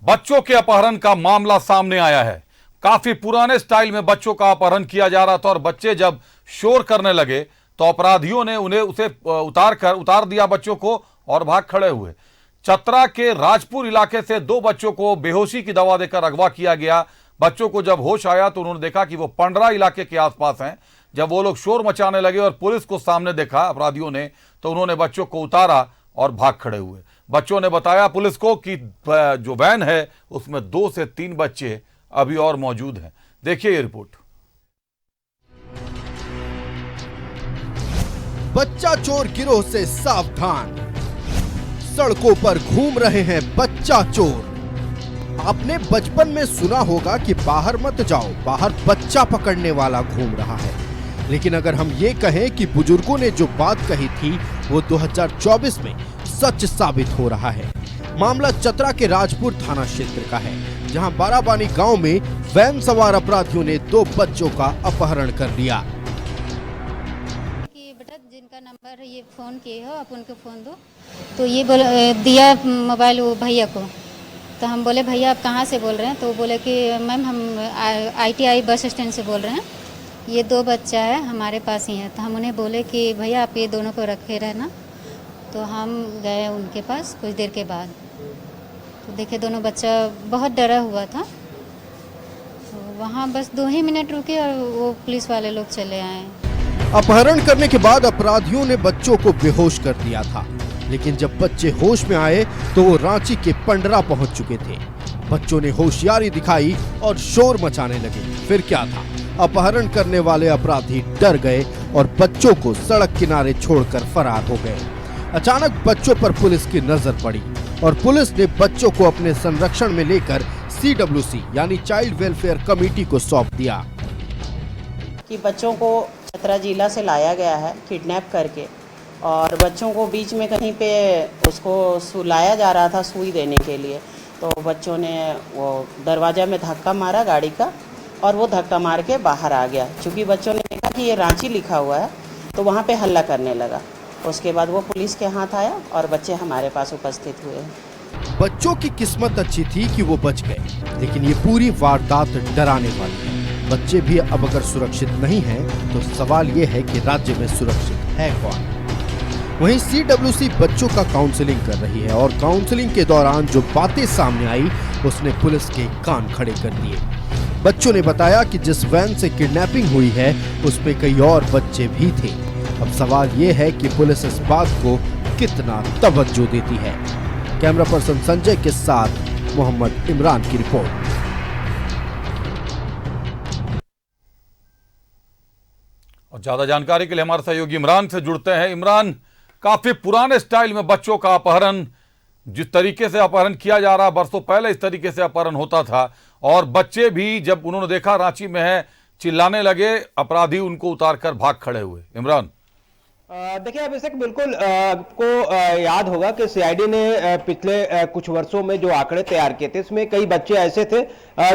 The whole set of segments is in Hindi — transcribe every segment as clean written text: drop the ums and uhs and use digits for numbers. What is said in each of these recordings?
बच्चों के अपहरण का मामला सामने आया है। काफी पुराने स्टाइल में बच्चों का अपहरण किया जा रहा था और बच्चे जब शोर करने लगे तो अपराधियों ने उसे उतार दिया बच्चों को और भाग खड़े हुए। चतरा के राजपुर इलाके से दो बच्चों को बेहोशी की दवा देकर अगवा किया गया। बच्चों को जब होश आया तो उन्होंने देखा कि वो पंडरा इलाके के आसपास हैं। जब वो लोग शोर मचाने लगे और पुलिस को सामने देखा अपराधियों ने तो उन्होंने बच्चों को उतारा और भाग खड़े हुए। बच्चों ने बताया पुलिस को कि जो वैन है उसमें 2 से 3 बच्चे अभी और मौजूद हैं। देखिए ये रिपोर्ट। बच्चा चोर गिरोह से सावधान, सड़कों पर घूम रहे हैं बच्चा चोर। आपने बचपन में सुना होगा कि बाहर मत जाओ, बाहर बच्चा पकड़ने वाला घूम रहा है। लेकिन अगर हम ये कहें कि बुजुर्गों ने जो बात कही थी वो 2024 में सच साबित हो रहा है। मामला चतरा के राजपुर थाना क्षेत्र का है, जहां बाराबानी गांव में वैन सवार अपराधियों ने 2 बच्चों का अपहरण कर लिया। कि बेटा जिनका नंबर ये फोन किए हो आप उनको फोन दो, तो ये दिया मोबाइल वो भैया को। तो हम बोले भैया आप कहाँ से बोल रहे हैं? तो वो बोले कि मैम हम ITI बस स्टैंड से बोल रहे हैं, ये 2 बच्चा है हमारे पास ही है। तो हम उन्हें बोले कि भैया आप ये दोनों को रखे रहना। तो हम गए उनके पास कुछ देर के बाद, तो देखे दोनों बच्चा बहुत डरा हुआ था। तो वहाँ बस 2 ही मिनट रुके और वो पुलिस वाले लोग चले आए। अपहरण करने के बाद अपराधियों ने बच्चों को बेहोश कर दिया था, लेकिन जब बच्चे होश में आए तो वो रांची के पंडरा पहुंच चुके थे। बच्चों ने होशियारी दिखाई और शोर मचाने लगे। फिर क्या था, अपहरण करने वाले अपराधी डर गए और बच्चों को सड़क किनारे छोड़कर फरार हो गए। अचानक बच्चों पर पुलिस की नजर पड़ी और पुलिस ने बच्चों को अपने संरक्षण में लेकर CWC यानी चाइल्ड वेलफेयर कमेटी को सौंप दिया। कि बच्चों को चतरा जिला से लाया गया है किडनैप करके, और बच्चों को बीच में कहीं पे उसको सुलाया जा रहा था सुई देने के लिए। तो बच्चों ने वो दरवाजा में धक्का मारा गाड़ी का और वो धक्का मार के बाहर आ गया। चूँकि बच्चों ने देखा कि ये रांची लिखा हुआ है तो वहाँ पे हल्ला करने लगा। उसके बाद वो पुलिस के हाथ आया और बच्चे हमारे पास उपस्थित हुए। बच्चों की किस्मत अच्छी थी कि वो बच गए, लेकिन ये पूरी वारदात डराने वाली है। बच्चे भी अब अगर सुरक्षित नहीं हैं, तो सवाल ये है कि राज्य में सुरक्षित है कौन? वहीं CWC बच्चों का काउंसलिंग कर रही है और काउंसलिंग के दौरान जो बातें सामने आई उसने पुलिस के कान खड़े कर दिए। बच्चों ने बताया कि जिस वैन से किडनैपिंग हुई है उस पे कई और बच्चे भी थे। अब सवाल ये है कि पुलिस इस बात को कितना तवज्जो देती है। कैमरा पर्सन संजय के साथ मोहम्मद इमरान की रिपोर्ट। और ज्यादा जानकारी के लिए हमारे सहयोगी इमरान से जुड़ते हैं। इमरान, काफी पुराने स्टाइल में बच्चों का अपहरण, जिस तरीके से अपहरण किया जा रहा है, बरसों पहले इस तरीके से अपहरण होता था और बच्चे भी जब उन्होंने देखा रांची में है चिल्लाने लगे, अपराधी उनको उतारकर भाग खड़े हुए। इमरान, देखिए अभिषेक, बिल्कुल आपको याद होगा कि CID ने पिछले कुछ वर्षों में जो आंकड़े तैयार किए थे उसमें कई बच्चे ऐसे थे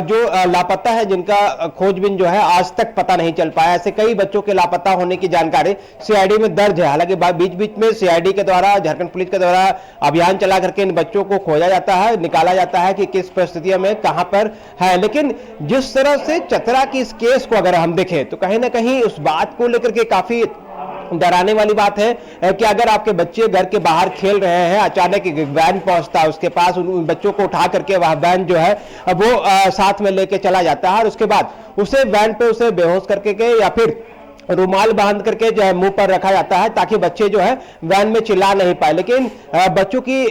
जो लापता है, जिनका खोजबीन जो है आज तक पता नहीं चल पाया। ऐसे कई बच्चों के लापता होने की जानकारी CID में दर्ज है। हालांकि बीच बीच में CID के द्वारा, झारखंड पुलिस के द्वारा अभियान चला करके इन बच्चों को खोजा जाता है, निकाला जाता है कि किस परिस्थितियों में कहां पर है। लेकिन जिस तरह से चतरा की इस केस को अगर हम देखें तो कहीं ना कहीं उस बात को लेकर के काफी डराने वाली बात है कि अगर आपके बच्चे घर के बाहर खेल रहे हैं, अचानक एक वैन पहुंचता है उसके पास, उन बच्चों को उठा करके वह वैन जो है वो साथ में लेके चला जाता है और उसके बाद उसे वैन पे उसे बेहोश करके के या फिर रुमाल बांध करके जो है मुंह पर रखा जाता है ताकि बच्चे जो है वैन में चिल्ला नहीं पाए। लेकिन बच्चों की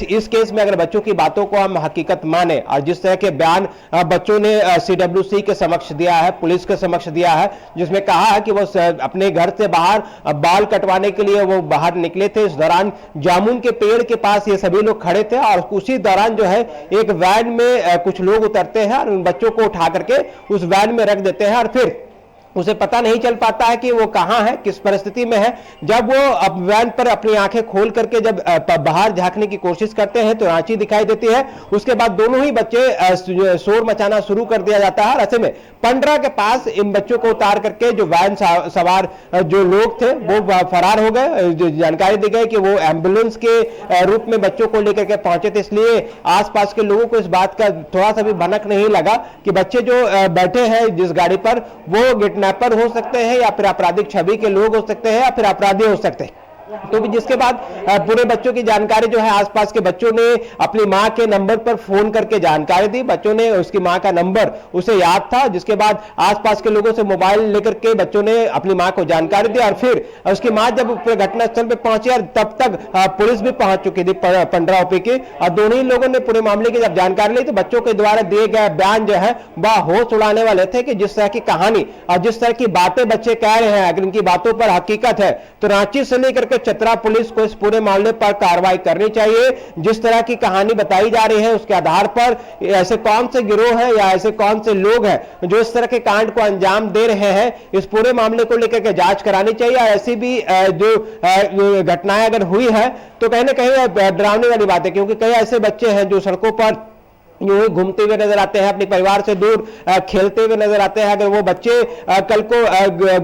इस केस में अगर बच्चों की बातों को हम हकीकत माने और जिस तरह के बयान बच्चों ने CWC के समक्ष दिया है, पुलिस के समक्ष दिया है, जिसमें कहा है कि वो अपने घर से बाहर बाल कटवाने के लिए वो बाहर निकले थे। इस दौरान जामुन के पेड़ के पास ये सभी लोग खड़े थे और उसी दौरान जो है एक वैन में कुछ लोग उतरते हैं और उन बच्चों को उठा करके उस वैन में रख देते हैं और फिर उसे पता नहीं चल पाता है कि वो कहां है, किस परिस्थिति में है। जब वो अब वैन पर अपनी आंखें खोल करके जब बाहर झांकने की कोशिश करते हैं तो रांची दिखाई देती है। उसके बाद दोनों ही बच्चे शोर मचाना शुरू कर दिया जाता है। ऐसे में पंडरा के पास इन बच्चों को उतार करके जो वैन सवार जो लोग थे वो फरार हो गए। जो जानकारी दी गई कि वो एम्बुलेंस के रूप में बच्चों को लेकर के पहुंचे थे, इसलिए आसपास के लोगों को इस बात का थोड़ा सा भी भनक नहीं लगा कि बच्चे जो बैठे हैं जिस गाड़ी पर वो किडनैपर हो सकते हैं या फिर आपराधिक छवि के लोग हो सकते हैं या फिर अपराधी हो सकते हैं। तो जिसके बाद पूरे बच्चों की जानकारी जो है आसपास के बच्चों ने अपनी मां के नंबर पर फोन करके जानकारी दी। बच्चों ने उसकी मां का नंबर उसे याद था, जिसके बाद आसपास के लोगों से मोबाइल लेकर के बच्चों ने अपनी मां को जानकारी दी और फिर उसकी मां जब पूरे घटनास्थल पे पहुंची और तब तक पुलिस भी पहुंच चुकी थी पंडरा ओपी की, और दोनों ही लोगों ने पूरे मामले की जब जानकारी ली तो बच्चों के द्वारा दिए गए बयान जो है वह होश उड़ाने वाले थे कि जिस तरह की कहानी और जिस तरह की बातें बच्चे कह रहे हैं, अगर इनकी बातों पर हकीकत है तो रांची से लेकर चतरा पुलिस को इस पूरे मामले पर कार्रवाई करनी चाहिए। जिस तरह की कहानी बताई जा रही है उसके आधार पर ऐसे कौन से गिरोह हैं या ऐसे कौन से लोग हैं जो इस तरह के कांड को अंजाम दे रहे हैं, इस पूरे मामले को लेकर के जांच करानी चाहिए। और ऐसी भी जो घटनाएं अगर हुई है तो कहीं ना कहीं डरावनी वाली बात है, क्योंकि कई ऐसे बच्चे हैं जो सड़कों पर यूं ही घूमते हुए नजर आते हैं, अपने परिवार से दूर खेलते हुए नजर आते हैं। अगर वो बच्चे कल को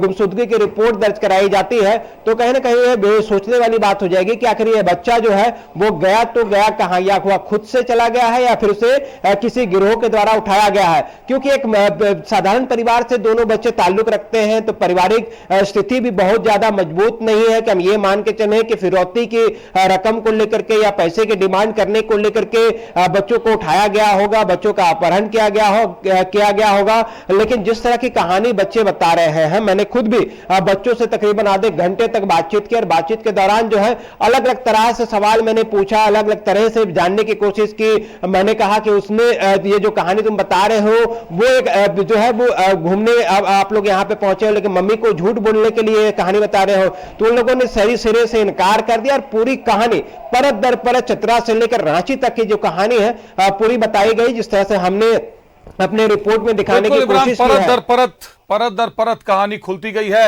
गुमशुदगी की रिपोर्ट दर्ज कराई जाती है तो कहीं ना कहीं ये सोचने वाली बात हो जाएगी कि आखिर ये बच्चा जो है वो गया तो गया कहां, या हुआ खुद से चला गया है या फिर उसे किसी गिरोह के द्वारा उठाया गया है। क्योंकि एक साधारण परिवार से दोनों बच्चे ताल्लुक रखते हैं तो पारिवारिक स्थिति भी बहुत ज्यादा मजबूत नहीं है कि हम ये मान के चले कि फिरौती की रकम को लेकर के या पैसे की डिमांड करने को लेकर के बच्चों को उठाया गया होगा, बच्चों का अपहरण किया गया होगा। लेकिन जिस तरह की कहानी बच्चे बता रहे हैं, मैंने खुद भी बच्चों से तकरीबन आधे घंटे तक बातचीत की और बातचीत के दौरान जो है अलग अलग तरह से सवाल मैंने पूछा, अलग अलग तरह से जानने की कोशिश की। मैंने कहा कि उसने ये जो कहानी तुम बता रहे हो वो एक जो है वो घूमने आप लोग यहाँ पे पहुंचे हो लेकिन मम्मी को झूठ बोलने के लिए कहानी बता रहे हो, तो उन लोगों ने सही सिरे से इनकार कर दिया और पूरी कहानी परत दर परत चतरा से लेकर रांची तक की जो कहानी है पूरी बताई गई, जिस तरह से हमने अपने रिपोर्ट में दिखाने की कोशिश की है। परत दर परत कहानी खुलती गई है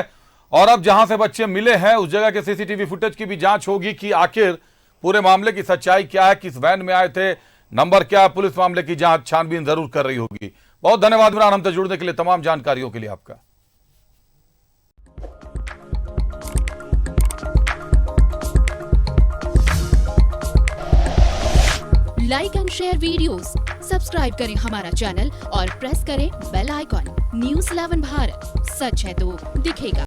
और अब जहां से बच्चे मिले हैं उस जगह के सीसीटीवी फुटेज की भी जांच होगी कि आखिर पूरे मामले की सच्चाई क्या है, किस वैन में आए थे, नंबर क्या है। पुलिस मामले की जांच छानबीन जरूर कर रही होगी। बहुत धन्यवाद इमरान हमसे जुड़ने के लिए, तमाम जानकारियों के लिए आपका। Like and share videos, subscribe करें हमारा चैनल और प्रेस करें बेल आइकॉन। News 11 भारत, सच है तो दिखेगा।